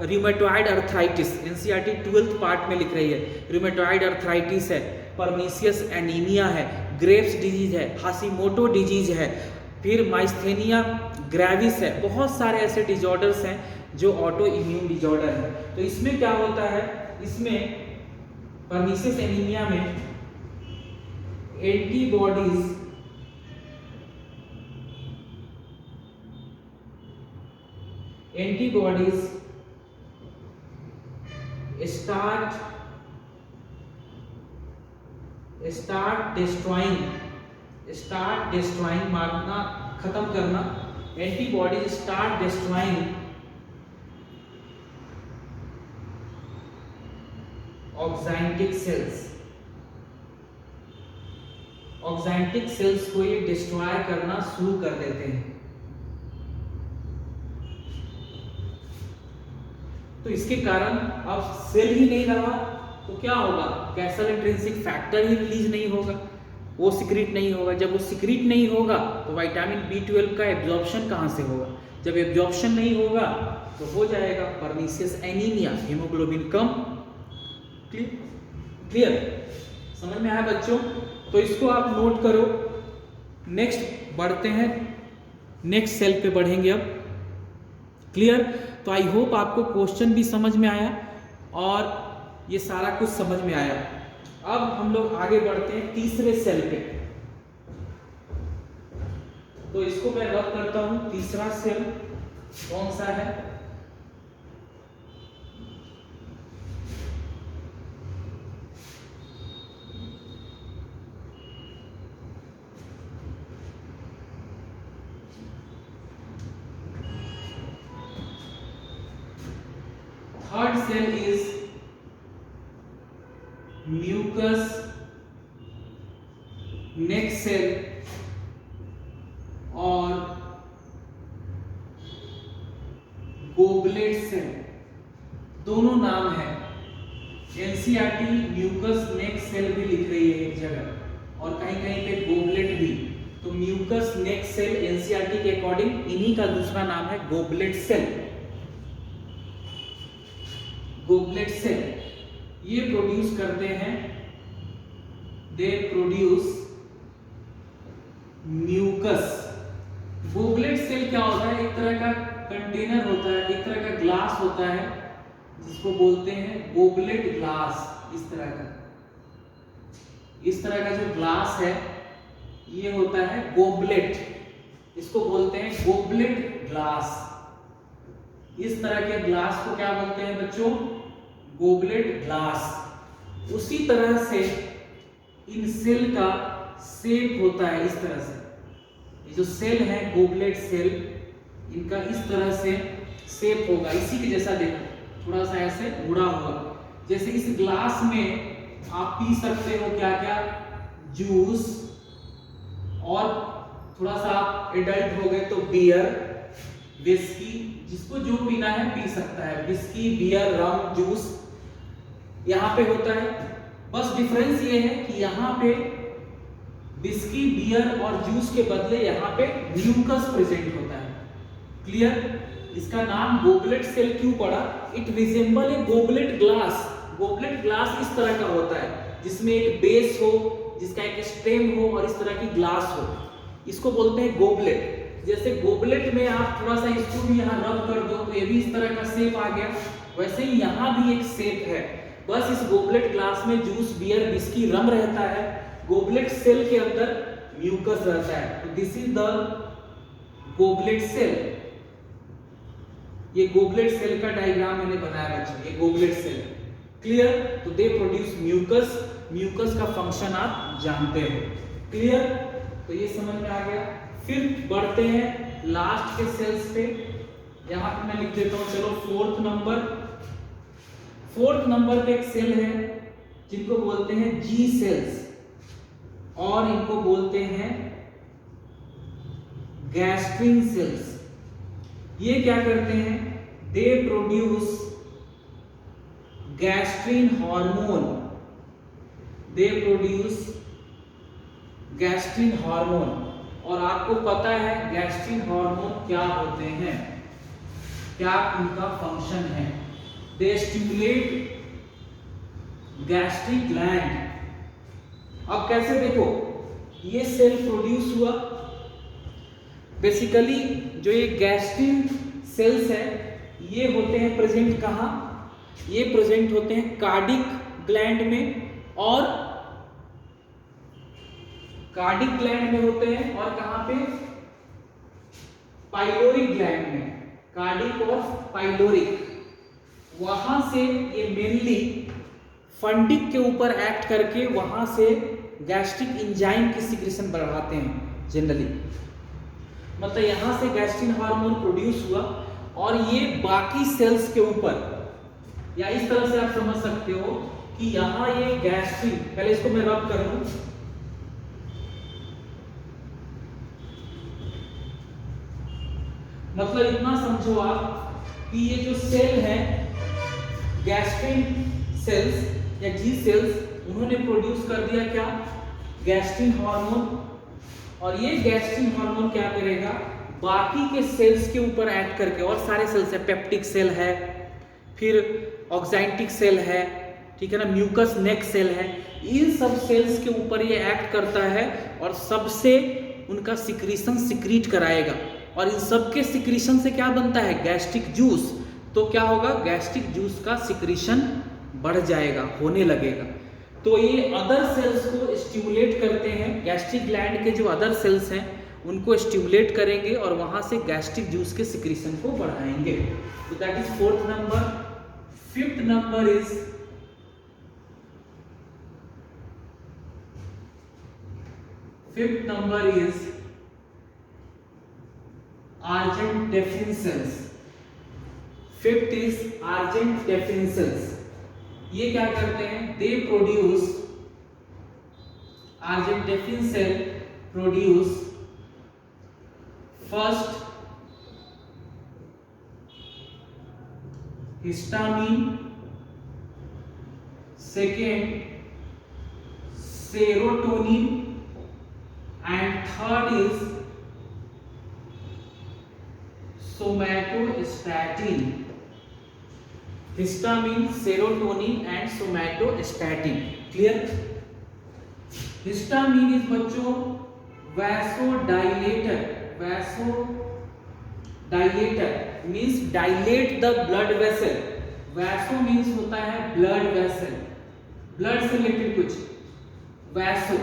Rheumatoid arthritis, NCERT 12th part में लिख रही है, रूमेटॉइड अर्थराइटिस है, परनीसियस एनीमिया है, ग्रेव्स डिजीज है, हाशिमोटो डिजीज है, फिर माइस्थेनिया ग्रेविस है। बहुत सारे ऐसे डिजॉर्डर्स हैं जो ऑटो इम्यून डिजॉर्डर है। तो इसमें क्या होता है, इसमें परनीसियस एनीमिया में एंटीबॉडीज स्टार्ट डिस्ट्रॉइंग, मारना, खत्म करना, एंटीबॉडीज स्टार्ट डिस्ट्रॉइंग ऑक्सैंटिक सेल्स को ये डिस्ट्रॉय करना शुरू कर देते हैं। तो इसके कारण अब सेल ही नहीं रहा तो क्या होगा, कैसल इंट्रिंसिक फैक्टर ही रिलीज नहीं होगा, वो सिक्रीट नहीं होगा। जब वो सिक्रीट नहीं होगा तो विटामिन B12 का एब्जॉर्प्शन कहाँ से होगा, जब एब्जॉर्प्शन नहीं होगा तो हो जाएगा परनीसियस एनीमिया, हीमोग्लोबिन कम। क्लियर, समझ में आया बच्चों? तो इसको आप नोट करो। नेक्स्ट बढ़ते हैं, नेक्स्ट सेल पे बढ़ेंगे अब। क्लियर, तो आई होप आपको क्वेश्चन भी समझ में आया और ये सारा कुछ समझ में आया। अब हम लोग आगे बढ़ते हैं तीसरे सेल पे। तो इसको मैं रब करता हूं, तीसरा सेल कौन सा है, third cell is mucous neck cell और गोबलेट सेल, दोनों नाम है। एनसीईआरटी म्यूकस नेक्स्ट सेल भी लिख रही है एक जगह और कहीं कहीं पे गोबलेट भी। तो म्यूकस नेक्स्ट सेल एनसीईआरटी के अकॉर्डिंग इन्हीं का दूसरा नाम है गोबलेट सेल। गोबलेट सेल ये प्रोड्यूस करते हैं, they produce mucus. Goblet cell क्या होता है, एक तरह का कंटेनर होता है, एक तरह का ग्लास होता है जिसको बोलते हैं गोबलेट ग्लास। इस तरह का जो ग्लास है ये होता है गोबलेट, इसको बोलते हैं गोबलेट ग्लास। इस तरह के ग्लास को क्या बोलते हैं बच्चों, गोबलेट ग्लास। उसी तरह से इन सेल का शेप होता है, इस तरह से ये जो सेल है गोबलेट सेल, इनका इस तरह से शेप होगा, इसी के जैसा देखो, थोड़ा सा ऐसे मुड़ा हुआ। जैसे इस ग्लास में आप पी सकते हो क्या क्या, जूस, और थोड़ा सा आप एडल्ट हो गए तो बियर, विस्की, जिसको जो पीना है पी सकता है, विस्की, बियर, रम, जूस यहाँ पे होता है। बस डिफरेंस ये है कि यहाँ पे विस्की, बियर और जूस के बदले यहाँ पे म्यूकस प्रेजेंट होता है। क्लियर, इसका नाम गोबलेट सेल क्यों पड़ा, it resemble A goblet glass. Goblet glass इस तरह का होता है जिसमें एक बेस हो, जिसका एक स्टेम हो और इस तरह की ग्लास हो, इसको बोलते हैं गोबलेट। जैसे गोबलेट में आप थोड़ा सा इसको भी यहाँ रब कर दो तो ये भी इस तरह का शेप आ गया, वैसे ही यहाँ भी एक शेप है। बस इस गोबलेट ग्लास में जूस, बियर, विस्की, रम रहता है, गोबलेट सेल के अंदर म्यूकस रहता है। तो this is the goblet cell. ये गोबलेट सेल का डायग्राम मैंने बनाया बच्चों, ये गोबलेट सेल। क्लियर, तो दे प्रोड्यूस म्यूकस। म्यूकस का फंक्शन आप जानते हो। क्लियर, तो ये समझ में आ गया। फिर बढ़ते हैं लास्ट के सेल्स पे, यहां पे मैं लिख देता हूं, चलो फोर्थ नंबर पे एक सेल है जिनको बोलते हैं जी सेल्स और इनको बोलते हैं गैस्ट्रिन सेल्स। ये क्या करते हैं, they produce gastrin hormone, they produce gastrin hormone. और आपको पता है गैस्ट्रिन हार्मोन क्या होते हैं, क्या उनका फंक्शन है। दे स्टिमुलेट गैस्ट्रिक ग्लैंड। अब कैसे देखो, ये सेल प्रोड्यूस हुआ, बेसिकली जो ये गैस्ट्रिन सेल्स है ये होते हैं प्रेजेंट कहाँ, ये प्रेजेंट होते हैं कार्डिक ग्लैंड में, और कार्डिक ग्लैंड में होते हैं, और कहाँ पे, पाइलोरिक ग्लैंड में, कार्डिक और पाइलोरिक। वहां से ये मेनली फंडिक के ऊपर एक्ट करके वहां से गैस्ट्रिक एंजाइम की सिक्रेशन बढ़ाते हैं जनरली। मतलब यहां से गैस्ट्रिन हार्मोन प्रोड्यूस हुआ और ये बाकी सेल्स के ऊपर, या इस तरह से आप समझ सकते हो कि यहां ये गैस्ट्रिन, पहले इसको मैं रब कर लूं, मतलब इतना समझो आप कि ये जो सेल है गैस्ट्रिन सेल्स या जी सेल्स, उन्होंने प्रोड्यूस कर दिया क्या, गैस्ट्रिन हार्मोन, और ये गैस्ट्रिन हार्मोन क्या करेगा, बाकी के सेल्स के ऊपर एक्ट करके, और सारे सेल्स है, पेप्टिक सेल है, फिर ऑक्साइटिक सेल है, ठीक है ना, म्यूकस नेक सेल है, इन सब सेल्स के ऊपर ये एक्ट करता है और सबसे उनका सिक्रीशन सिक्रीट कराएगा, और इन सब के सिक्रीशन से क्या बनता है, गैस्ट्रिक जूस। तो क्या होगा, गैस्ट्रिक जूस का सिक्रीशन बढ़ जाएगा, होने लगेगा। तो ये अदर सेल्स को स्टिमुलेट करते हैं, गैस्ट्रिक ग्लैंड के जो अदर सेल्स हैं उनको स्टिमुलेट करेंगे और वहां से गैस्ट्रिक जूस के सिक्रीशन को बढ़ाएंगे। तो that is fourth number. Fifth number is argentephene cells। Fifth is argentephene cells। ये क्या करते हैं, they produce, argentephene cell produce first histamine, second serotonin, and third is somatostatin. Histamine, serotonin and somatostatin. Clear? Histamine is बच्चों vasodilator. Vasodilator means dilate the blood vessel. Vaso means होता है blood vessel, blood से related कुछ। Vaso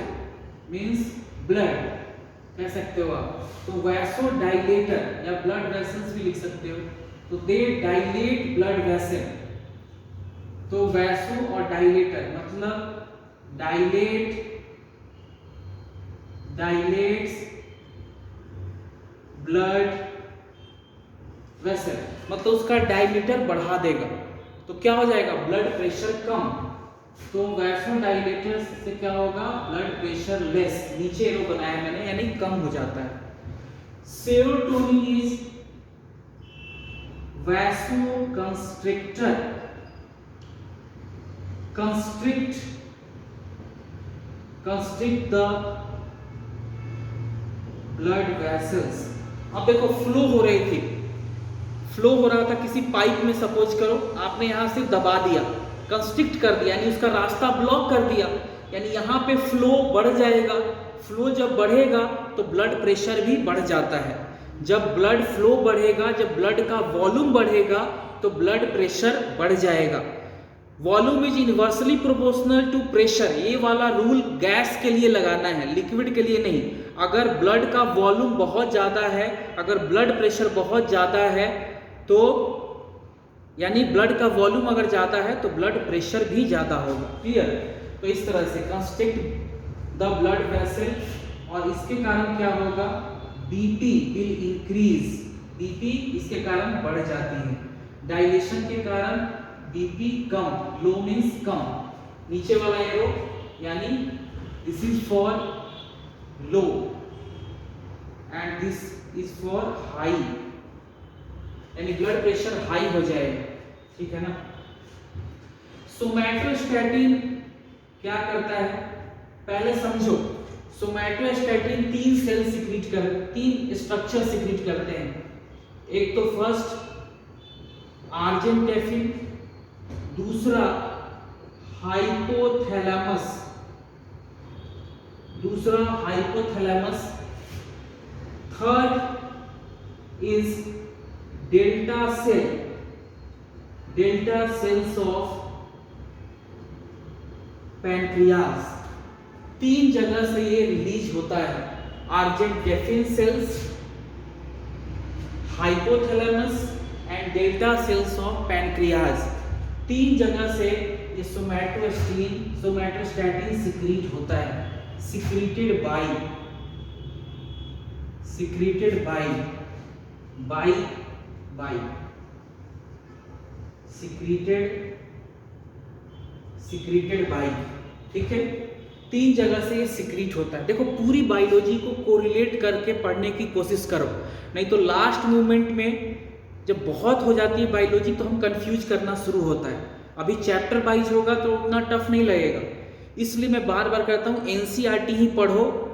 means blood कह सकते हो आप। तो वैसोडाइलेटर या ब्लड वेसल्स भी लिख सकते हो। तो दे डायलेट ब्लड वेसल। तो वैसो और डायलेटर मतलब डायलेट्स ब्लड वेसल, मतलब उसका डायमीटर बढ़ा देगा। तो क्या हो जाएगा, ब्लड प्रेशर कम। तो वैसोडाइलेटर से क्या होगा, ब्लड प्रेशर लेस, नीचे एरो बनाया मैंने, यानी कम हो जाता है। Serotonin is vasoconstrictor. Constrict the blood vessels. अब देखो फ्लो हो रही थी, फ्लो हो रहा था किसी पाइप में, सपोज करो आपने यहां से दबा दिया, कंस्ट्रिक्ट कर दिया, यानी उसका रास्ता ब्लॉक कर दिया, यानी यहाँ पे फ्लो बढ़ जाएगा। फ्लो जब बढ़ेगा तो ब्लड प्रेशर भी बढ़ जाता है। जब ब्लड फ्लो बढ़ेगा, जब ब्लड का वॉल्यूम बढ़ेगा तो ब्लड प्रेशर बढ़ जाएगा। Volume is inversely proportional to pressure. ये वाला रूल गैस के लिए लगाना है, लिक्विड के लिए नहीं। अगर ब्लड का वॉल्यूम बहुत ज़्यादा है, अगर ब्लड प्रेशर बहुत ज़्यादा है, तो यानी ब्लड का वॉल्यूम अगर ज़्यादा है तो ब्लड प्रेशर भी ज़्यादा होगा। क्लियर? तो इस तरह से कंस्ट्रिक्ट द ब्लड वेसल, और इसके कारण क्या होगा, बीपी विल इंक्रीज। बीपी इसके कारण बढ़ जाती है। डायलेशन के कारण बीपी कम, लो मीन्स कम, नीचे वाला एरो यानी this is for low and this is for high, यानी ब्लड प्रेशर हाई हो जाएगा। ठीक है ना? सोमैटोस्टैटिन क्या करता है, पहले समझो। सोमैटोस्टैटिन तीन स्ट्रक्चर सिक्रीट करते हैं। एक तो फर्स्ट आर्जेंटेफिन, दूसरा hypothalamus, third is delta cells of pancreas. 3 जगह से ये रिलीज होता है, argentaffin cells, hypothalamus and delta cells of pancreas. 3 जगह से ये सोमैटोस्टैटिन सिक्रीट होता है, सिक्रीटेड बाय ठीक है। 3 जगह से ये सिक्रीट होता है। देखो पूरी बायोलॉजी को कोरिलेट करके पढ़ने की कोशिश करो, नहीं तो लास्ट मोमेंट में जब बहुत हो जाती है बायोलॉजी तो हम कंफ्यूज करना शुरू होता है। अभी चैप्टर वाइज होगा तो उतना टफ नहीं लगेगा, इसलिए मैं बार बार कहता हूँ एनसीईआरटी ही पढ़ो,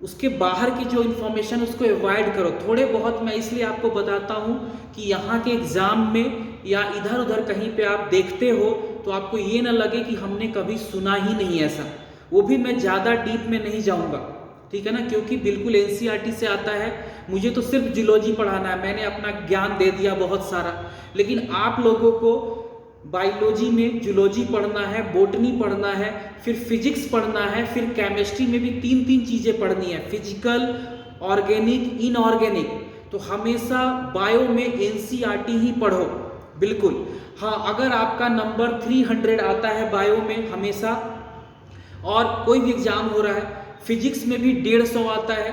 उसके बाहर की जो इन्फॉर्मेशन उसको अवॉइड करो। थोड़े बहुत मैं इसलिए आपको बताता हूँ कि यहाँ के एग्जाम में या इधर उधर कहीं पे आप देखते हो तो आपको ये ना लगे कि हमने कभी सुना ही नहीं ऐसा। वो भी मैं ज़्यादा डीप में नहीं जाऊँगा, ठीक है ना, क्योंकि बिल्कुल एनसीईआरटी से आता है। मुझे तो सिर्फ जूलॉजी पढ़ाना है, मैंने अपना ज्ञान दे दिया बहुत सारा, लेकिन आप लोगों को बायोलॉजी में जूलॉजी पढ़ना है, बोटनी पढ़ना है, फिर फिजिक्स पढ़ना है, फिर केमिस्ट्री में भी 3 चीज़ें पढ़नी है, फिजिकल, ऑर्गेनिक, इनऑर्गेनिक। तो हमेशा बायो में एनसीईआरटी ही पढ़ो, बिल्कुल। हाँ, अगर आपका नंबर 300 आता है बायो में हमेशा, और कोई भी एग्जाम हो रहा है, फिजिक्स में भी 150 आता है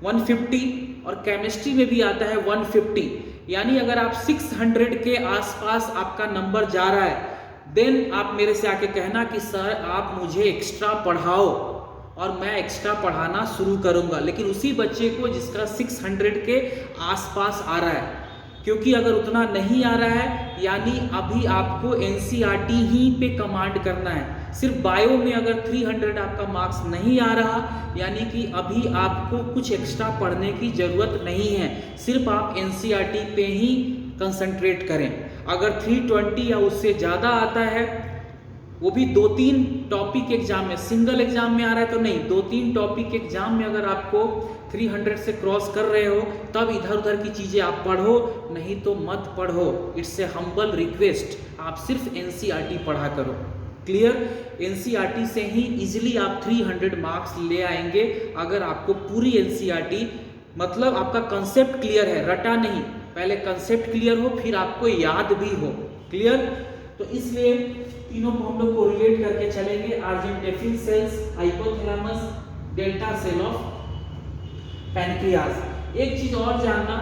150, और केमिस्ट्री में भी आता है 150, यानी अगर आप 600 के आसपास आपका नंबर जा रहा है, देन आप मेरे से आके कहना कि सर आप मुझे एक्स्ट्रा पढ़ाओ, और मैं एक्स्ट्रा पढ़ाना शुरू करूंगा, लेकिन उसी बच्चे को जिसका 600 के आसपास आ रहा है। क्योंकि अगर उतना नहीं आ रहा है यानी अभी आपको एनसीईआरटी ही पे कमांड करना है। सिर्फ बायो में अगर 300 आपका मार्क्स नहीं आ रहा यानी कि अभी आपको कुछ एक्स्ट्रा पढ़ने की ज़रूरत नहीं है, सिर्फ आप एनसीईआरटी पे ही कंसंट्रेट करें। अगर 320 या उससे ज़्यादा आता है, वो भी 2-3 टॉपिक एग्जाम में, सिंगल एग्जाम में आ रहा है तो नहीं, 2-3 टॉपिक एग्जाम में अगर आपको 300 से क्रॉस कर रहे हो तब इधर उधर की चीज़ें आप पढ़ो, नहीं तो मत पढ़ो। इट्स ए हम्बल रिक्वेस्ट, आप सिर्फ एनसीईआरटी पढ़ा करो। क्लियर? एनसीईआरटी से ही इजीली आप 300 मार्क्स ले आएंगे अगर आपको पूरी एनसीईआरटी, मतलब आपका कंसेप्ट क्लियर है, रटा नहीं, पहले कंसेप्ट क्लियर हो फिर आपको याद भी हो। क्लियर? तो इसलिए तीनों को हम लोग कोरिलेट करके चलेंगे, argentaffin cells, hypothalamus, delta cell of pancreas. एक चीज और जानना,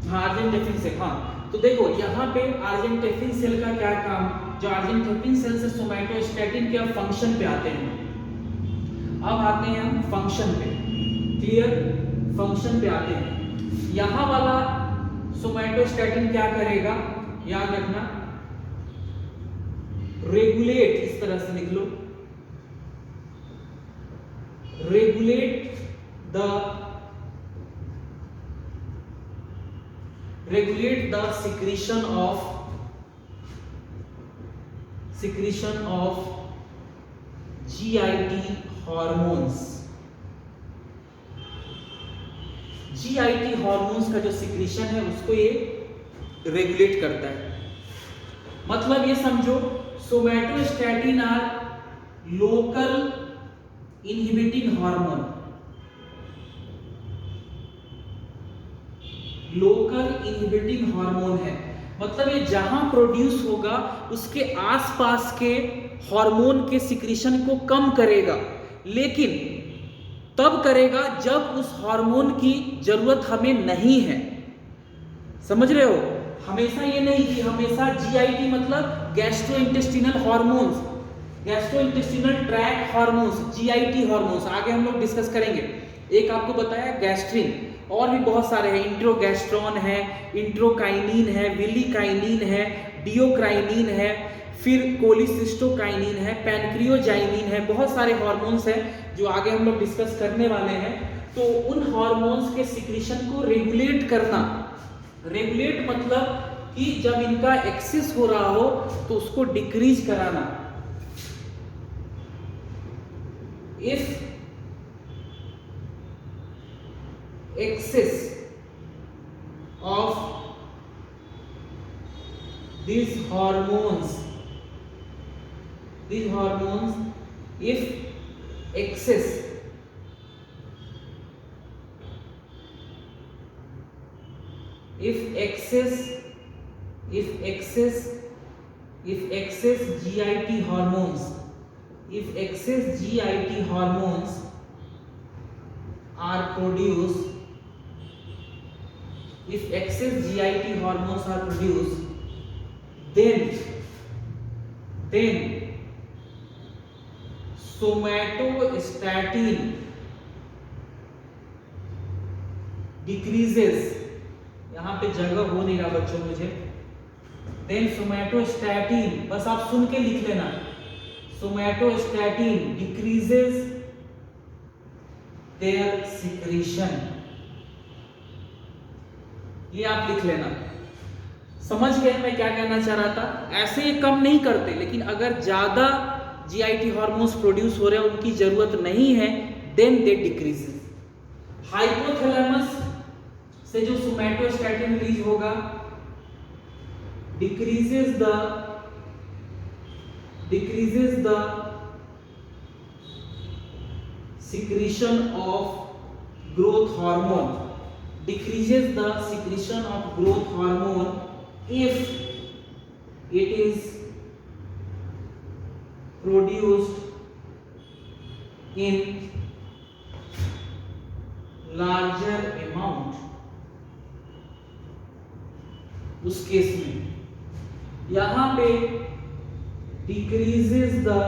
हाँ आर्जेंटेफिन सेल, हाँ तो देखो यहाँ पे आर्जेंटेफिन सेल का क्या काम, जो आर्जेंटेफिन सेल से सोमैटोस्टैटिन के फंक्शन पे आते हैं। अब आते हैं हम फंक्शन पे, क्लियर? फंक्शन पे आते हैं। यहाँ वाला सोमैटोस्टैटिन क्या करेगा, याद रखना, रेगुलेट, इस तरह से लिख लो, regulate the secretion of GIT hormones। GIT hormones का जो सिक्रीशन है उसको ये रेगुलेट करता है। मतलब ये समझो somatostatin are local inhibiting hormone, local inhibiting hormone है, मतलब ये जहां प्रोड्यूस होगा उसके आसपास के हार्मोन के सिक्रीशन को कम करेगा, लेकिन तब करेगा जब उस हार्मोन की जरूरत हमें नहीं है। समझ रहे हो? हमेशा ये नहीं कि हमेशा जीआईटी मतलब gastrointestinal hormones, gastrointestinal tract hormones, GIT hormones आगे हम लोग डिस्कस करेंगे। एक आपको बताया गैस्ट्रिन, और भी बहुत सारे हैं, इंट्रोगैस्ट्रॉन है, इंट्रोकाइनिन है, विलिकाइनिन है, डियोक्राइनिन है, फिर कोलिसिस्टोकाइनिन है, पैनक्रियोजाइनिन है, बहुत सारे हार्मोन्स हैं जो आगे हम लोग डिस्कस करने वाले हैं। तो उन हार्मोन्स के सिक्रीशन को रेगुलेट करना, रेगुलेट मतलब कि जब इनका एक्सेस हो रहा हो तो उसको डिक्रीज कराना। If excess of these hormones, if excess GIT hormones, if excess GIT hormones are produced, if excess GIT hormones are produced, then somatostatin decreases, यहां पे जगह हो नहीं रहा बच्चों मुझे, then somatostatin, बस आप सुन के लिख लेना, somatostatin decreases their secretion, ये आप लिख लेना। समझ गए मैं क्या कहना चाह रहा था? ऐसे ये कम नहीं करते, लेकिन अगर ज्यादा GIT हार्मोन्स प्रोड्यूस हो रहे हैं, उनकी जरूरत नहीं है, देन दे डिक्रीजेस। हाइपोथैलेमस से जो सोमैटोस्टैटिन रिलीज होगा, decreases the secretion of growth hormone, decreases the secretion of growth hormone if it is produced in larger amount। उस केस में यहां पे decreases the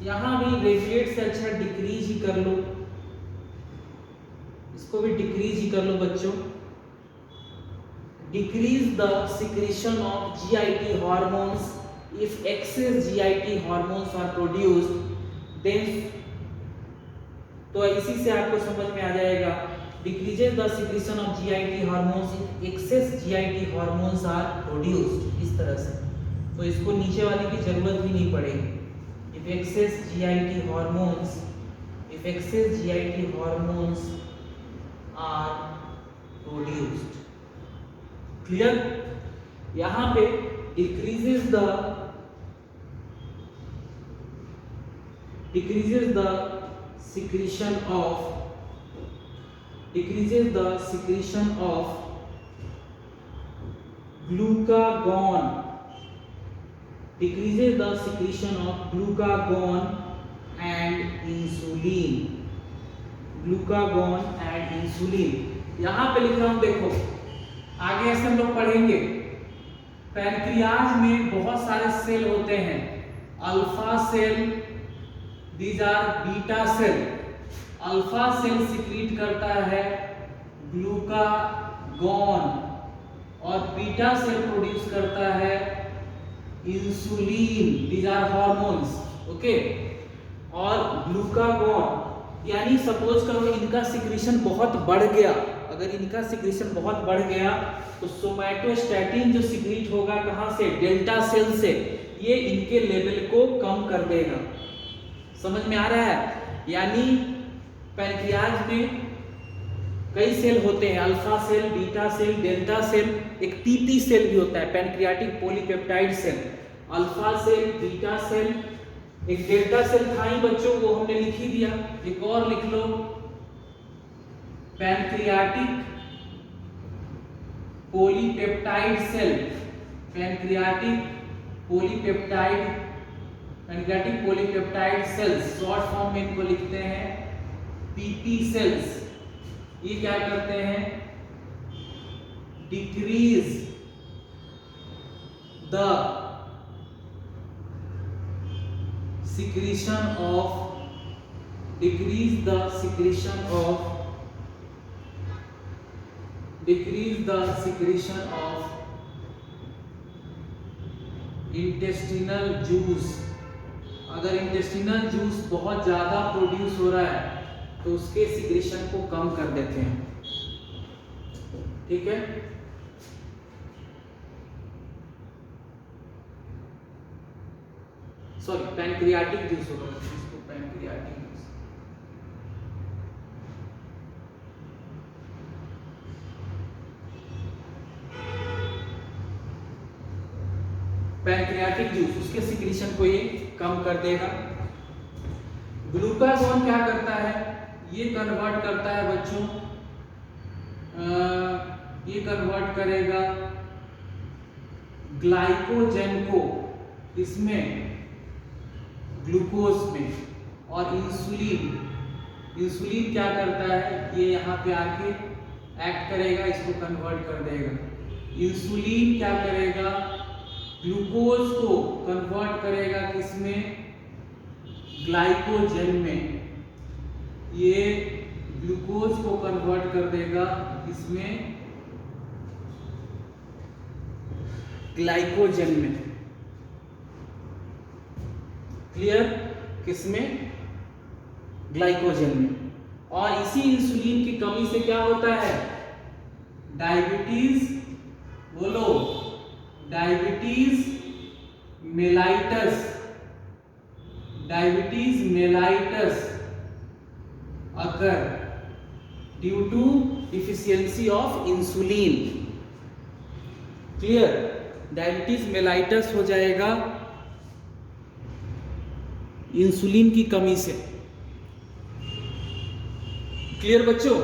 यहां भी रेगुलेट से अच्छा डिक्रीज ही कर लो, इसको भी डिक्रीज ही कर लो बच्चों। Decrease the secretion of GIT hormones if excess GIT hormones are produced, then, तो इसी से आपको समझ में आ जाएगा, decreases the secretion of GIT hormones if excess GIT hormones are produced, इस तरह से। तो इसको नीचे वाले की जरूरत भी नहीं पड़ेगी। If excess GIT hormones are produced, clear? यहां पे decreases the secretion of glucagon, and insulin, यहां पे लिख रहा हूं, देखो आगे ऐसे हम लोग पढ़ेंगे। पैनक्रियाज में बहुत सारे सेल होते हैं, alpha cell, these are beta cell. Alpha cell secrete करता है ग्लूकागॉन और बीटा सेल प्रोड्यूस करता है insulin, these are hormones, okay. और ग्लूकागॉन, यानी सपोज करो इनका सिक्रीशन बहुत बढ़ गया, अगर इनका सिक्रीशन बहुत बढ़ गया तो सोमैटोस्टैटिन जो सिक्रीट होगा कहां से? डेल्टा सेल से, ये इनके लेवल को कम कर देगा। समझ में आ रहा है? यानी पैनक्रियाज में कई सेल होते हैं, alpha cell, beta cell, delta cell, एक PP सेल भी होता है, pancreatic polypeptide cell. Alpha cell, beta cell, एक डेल्टा सेल था ही बच्चों, वो हमने लिख ही दिया। एक और लिख लो, pancreatic polypeptide cell, pancreatic polypeptide cells, short form में इनको लिखते हैं PP सेल्स। ये क्या करते हैं? Decrease the secretion of intestinal juice. अगर इंटेस्टिनल जूस बहुत ज्यादा प्रोड्यूस हो रहा है तो उसके सिक्रेशन को कम कर देते हैं। ठीक है। सॉरी, पैनक्रियाटिक जूस होगा, इसको पैनक्रियाटिक जूस। पैनक्रियाटिक जूस उसके सिक्रीशन को ये कम कर देगा। ग्लूकागॉन क्या करता है, ये कन्वर्ट करता है बच्चों, ये कन्वर्ट करेगा ग्लाइकोजन को इसमें, ग्लूकोज में, और इंसुलिन क्या करता है, ये यहाँ पे आके एक्ट करेगा, इसको कन्वर्ट कर देगा। इंसुलिन क्या करेगा, ग्लूकोज को कन्वर्ट करेगा किसमें, ग्लाइकोजन में, ये ग्लूकोज को कन्वर्ट कर देगा इसमें, ग्लाइकोजन में। क्लियर, किसमें, ग्लाइकोजन में। और इसी इंसुलिन की कमी से क्या होता है, डायबिटीज, बोलो, diabetes mellitus, diabetes mellitus occur due to deficiency of insulin. Clear, diabetes mellitus हो जाएगा इंसुलिन की कमी से। क्लियर बच्चों,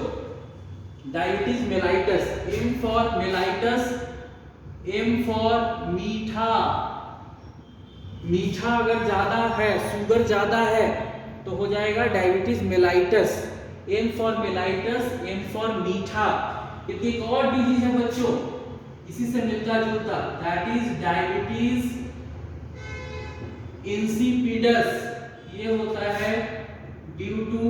diabetes mellitus, M for mellitus, M for मीठा, मीठा अगर ज्यादा है, शुगर ज्यादा है तो हो जाएगा diabetes mellitus. M for mellitus, M for मीठा। एक और डिजीज है बच्चों इसी से मिलता जुलता, दैट इज डायबिटीज इंसिपिडस। ये होता है due to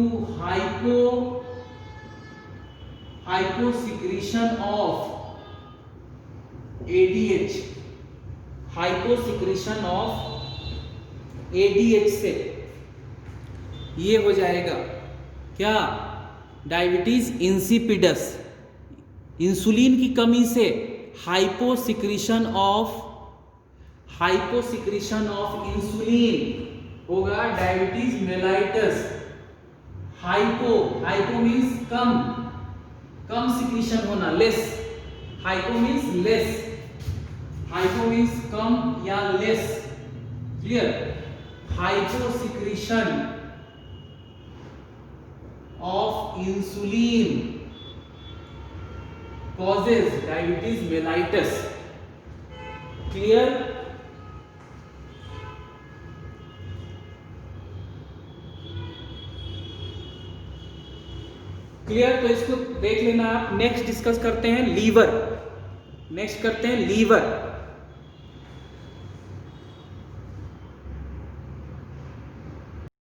hyposecretion of ADH, hyposecretion of ADH से ये हो जाएगा क्या, डायबिटीज इंसिपिडस। इंसुलिन की कमी से हाइपोसिक्रीशन ऑफ इंसुलिन होगा डायबिटीज मेलाइटस। हाइपो मीन्स कम सिक्रीशन होना, less, hypo means less, hypo means कम या less. Clear, hyposecretion of insulin causes diabetes mellitus. Clear? Clear, तो इसको देख लेना आप। नेक्स्ट डिस्कस करते हैं लीवर, नेक्स्ट करते हैं लीवर।